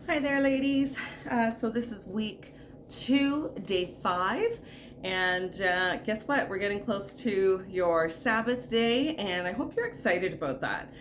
Hi there, ladies. So this is week 2, day 5. And guess what? We're getting close to your Sabbath day, and I hope you're excited about that.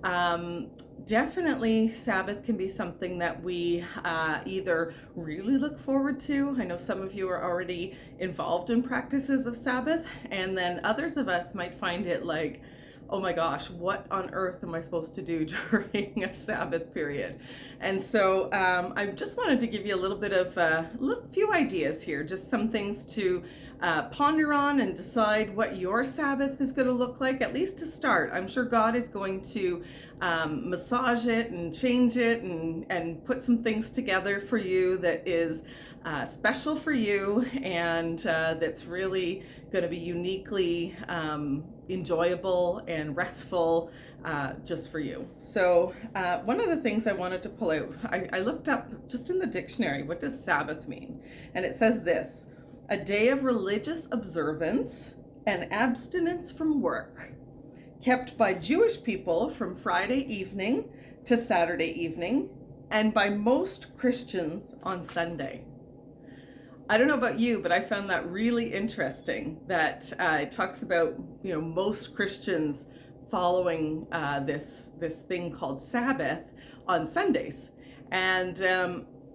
Um, Definitely, Sabbath can be something that we either really look forward to. I know some of you are already involved in practices of Sabbath, and then others of us might find it like, oh my gosh, what on earth am I supposed to do during a Sabbath period? And so I just wanted to give you a little bit of a few ideas here, just some things to ponder on and decide what your Sabbath is going to look like, at least to start. I'm sure God is going to massage it and change it and put some things together for you that is special for you and that's really going to be uniquely enjoyable and restful just for you. So one of the things I wanted to pull out, I looked up just in the dictionary, what does Sabbath mean? And it says this: a day of religious observance and abstinence from work, kept by Jewish people from Friday evening to Saturday evening, and by most Christians on Sunday. I don't know about you, but I found that really interesting that it talks about, most Christians following this thing called Sabbath on Sundays. And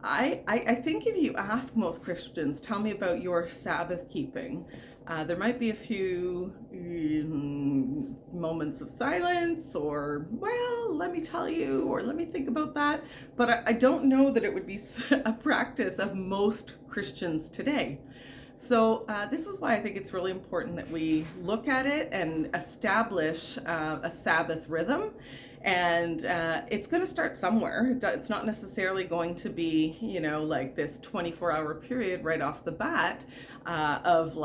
I think if you ask most Christians, tell me about your Sabbath keeping, there might be a few moments of silence, or, well, let me tell you, or let me think about that. But I don't know that it would be a practice of most Christians today. So this is why I think it's really important that we look at it and establish a Sabbath rhythm. And it's going to start somewhere. It's not necessarily going to be, like this 24-hour period right off the bat of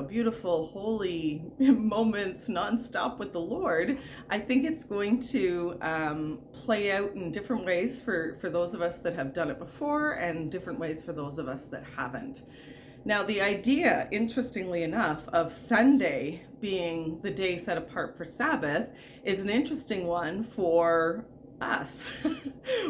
beautiful, holy moments nonstop with the Lord. I think it's going to play out in different ways for those of us that have done it before, and different ways for those of us that haven't. Now, the idea, interestingly enough, of Sunday being the day set apart for Sabbath is an interesting one for us.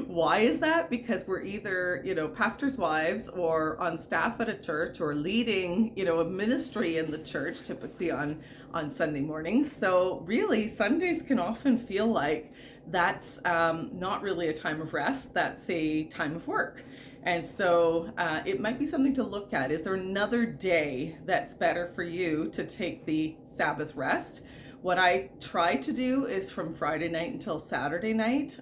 Why is that? Because we're either, pastors' wives, or on staff at a church, or leading, a ministry in the church, typically on Sunday mornings. So really, Sundays can often feel like that's not really a time of rest, that's a time of work. And so it might be something to look at. Is there another day that's better for you to take the Sabbath rest? What I try to do is from Friday night until Saturday night.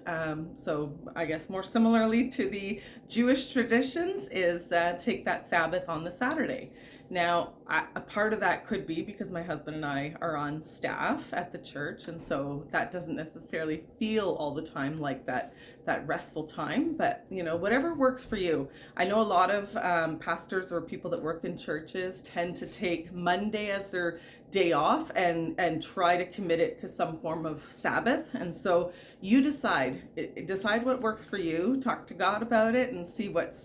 So I guess more similarly to the Jewish traditions is take that Sabbath on the Saturday. Now, a part of that could be because my husband and I are on staff at the church, and so that doesn't necessarily feel all the time like that restful time, but whatever works for you. I know a lot of pastors or people that work in churches tend to take Monday as their day off and try to commit it to some form of Sabbath. And so you decide what works for you, talk to God about it, and see what's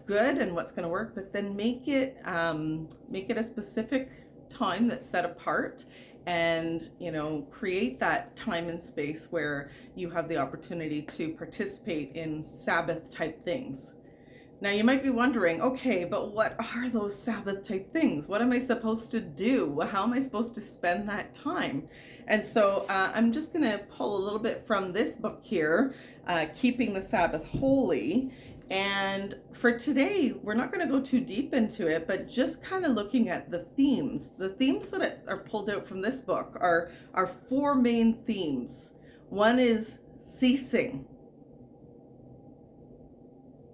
good and what's going to work, but then make it a specific time that's set apart, and create that time and space where you have the opportunity to participate in Sabbath type things. Now you might be wondering, okay, but what are those Sabbath type things? What am I supposed to do? How am I supposed to spend that time? And so I'm just going to pull a little bit from this book here, Keeping the Sabbath Holy. And for today, we're not going to go too deep into it, but just kind of looking at the themes. The themes that are pulled out from this book are 4 main themes. One is ceasing.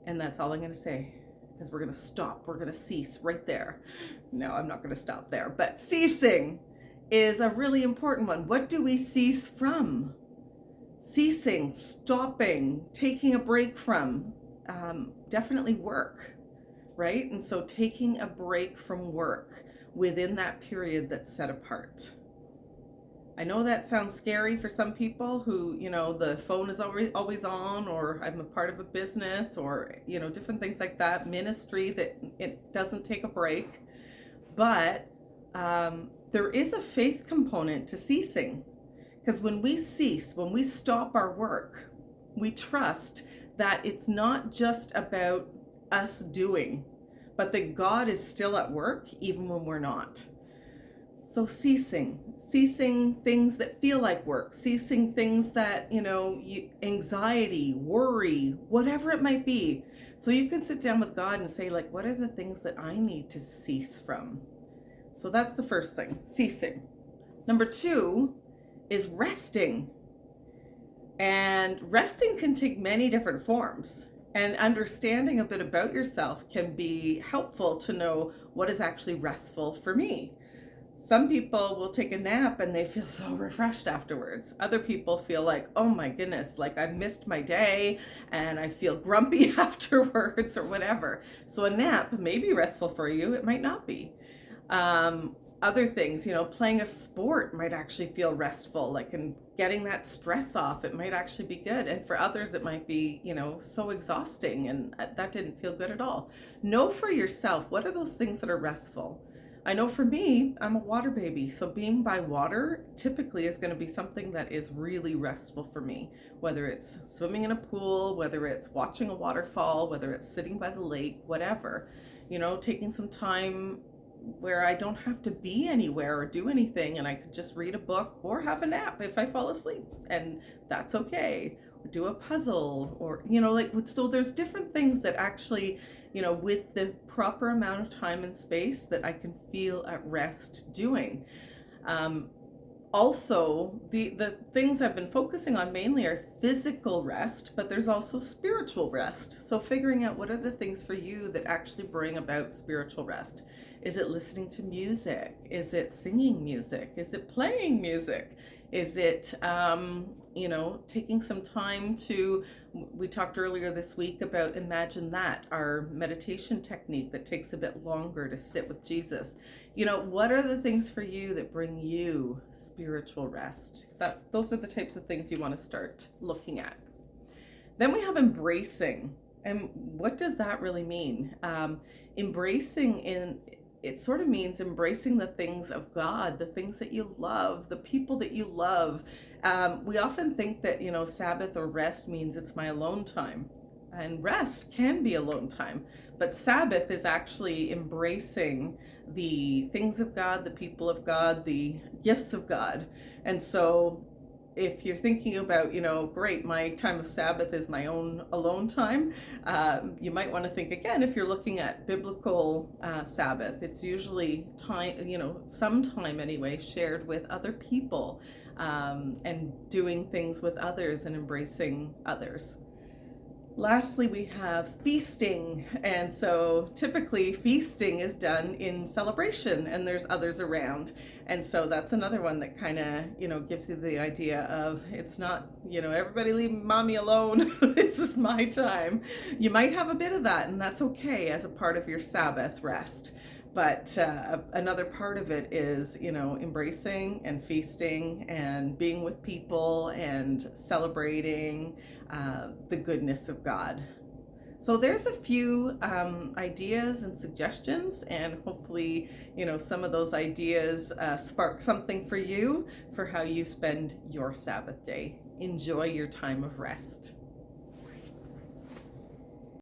And that's all I'm going to say, because we're going to stop. We're going to cease right there. No, I'm not going to stop there. But ceasing is a really important one. What do we cease from? Ceasing, stopping, taking a break from. Definitely work, right? And so taking a break from work within that period that's set apart. I know that sounds scary for some people who, the phone is always on, or I'm a part of a business, or, different things like that, ministry that it doesn't take a break. But there is a faith component to ceasing, because when we cease, when we stop our work, we trust that it's not just about us doing, but that God is still at work even when we're not. So ceasing things that feel like work, ceasing things that, anxiety, worry, whatever it might be. So you can sit down with God and say, like, what are the things that I need to cease from? So that's the first thing, ceasing. Number 2 is resting. And resting can take many different forms. And understanding a bit about yourself can be helpful to know what is actually restful for me. Some people will take a nap and they feel so refreshed afterwards. Other people feel like, oh my goodness, like I missed my day and I feel grumpy afterwards or whatever. So a nap may be restful for you, it might not be. Other things, playing a sport might actually feel restful, like and getting that stress off, it might actually be good. And for others, it might be, so exhausting and that didn't feel good at all. Know for yourself, what are those things that are restful? I know for me, I'm a water baby, so being by water typically is going to be something that is really restful for me, whether it's swimming in a pool, whether it's watching a waterfall, whether it's sitting by the lake, whatever, taking some time where I don't have to be anywhere or do anything and I could just read a book or have a nap if I fall asleep, and that's okay. Or do a puzzle or, so there's different things that actually, with the proper amount of time and space that I can feel at rest doing. Also, the things I've been focusing on mainly are physical rest, but there's also spiritual rest. So figuring out what are the things for you that actually bring about spiritual rest. Is it listening to music? Is it singing music? Is it playing music? Is it, taking some time to, we talked earlier this week about Imagine That, our meditation technique that takes a bit longer to sit with Jesus. What are the things for you that bring you spiritual rest? Those are the types of things you want to start looking at. Then we have embracing. And what does that really mean? It sort of means embracing the things of God, the things that you love, the people that you love. We often think that, Sabbath or rest means it's my alone time. And rest can be alone time. But Sabbath is actually embracing the things of God, the people of God, the gifts of God. And so if you're thinking about, great, my time of Sabbath is my own alone time, you might want to think again, if you're looking at biblical Sabbath, it's usually time, some time anyway, shared with other people and doing things with others and embracing others. Lastly, we have feasting. And so typically feasting is done in celebration and there's others around. And so that's another one that kind of, gives you the idea of it's not, everybody leave mommy alone. This is my time. You might have a bit of that and that's okay as a part of your Sabbath rest. But another part of it is, embracing and feasting and being with people and celebrating the goodness of God. So there's a few ideas and suggestions, and hopefully, some of those ideas spark something for you for how you spend your Sabbath day. Enjoy your time of rest.